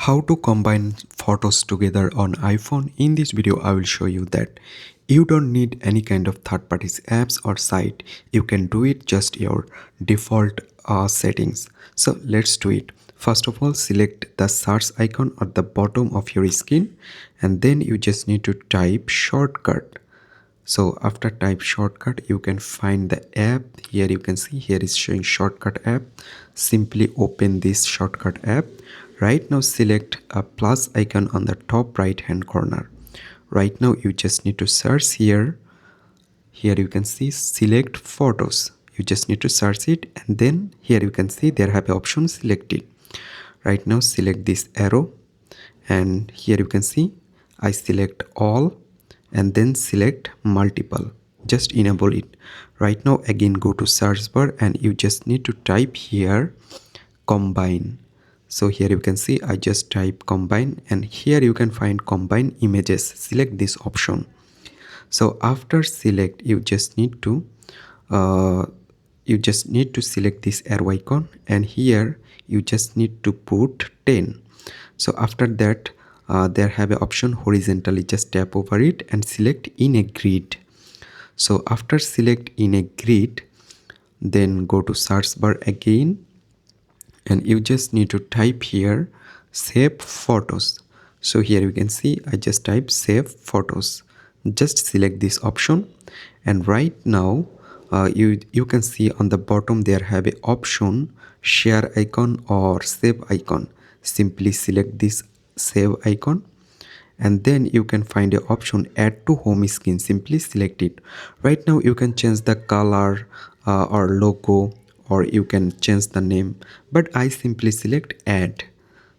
How to combine photos together on iPhone. In this video I will show you that you don't need any kind of third-party apps or site. You can do it just your default settings. So let's do it. First of all, select the search icon at the bottom of your screen, and then you just need to type shortcut. So after type shortcut, you can find the app. Here you can see here is showing shortcut app. Simply open this shortcut app. Right now select a plus icon on the top right hand corner. Right now you just need to search here. Here you can see select photos. You just need to search it, and then here you can see there have a option selected. Right now select this arrow, and here you can see I select all and then select multiple. Just enable it. Right now again go to search bar and you just need to type here combine. So here you can see I just type combine, and here you can find combine images. Select this option. So after select uh, you just need to select this arrow icon, and here you just need to put 10. So after that there have an option horizontally. Just tap over it and select in a grid. So after select in a grid, then go to search bar again, and you just need to type here save photos. So here you can see I just type save photos. Just select this option, and right now you can see on the bottom there have a option share icon or save icon. Simply select this save icon, and then you can find a option add to home screen. Simply select it. Right now you can change the color or logo, or you can change the name, but I simply select add.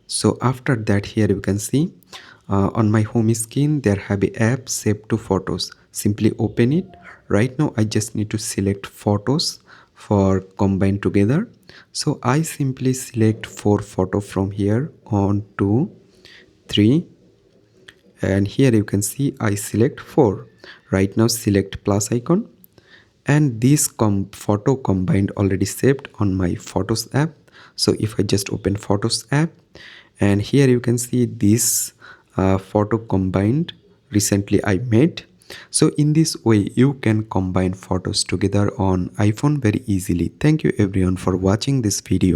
So after that here you can see on my home screen there have a app saved to photos. Simply open it. Right now I just need to select photos for combine together. So I simply select 4 photo from here, 1 2 3, and here you can see I select 4. Right now select plus icon, and this photo combined already saved on my photos app. So if I just open photos app, and here you can see this photo combined recently I made. So in this way you can combine photos together on iPhone very easily. Thank you everyone for watching this video.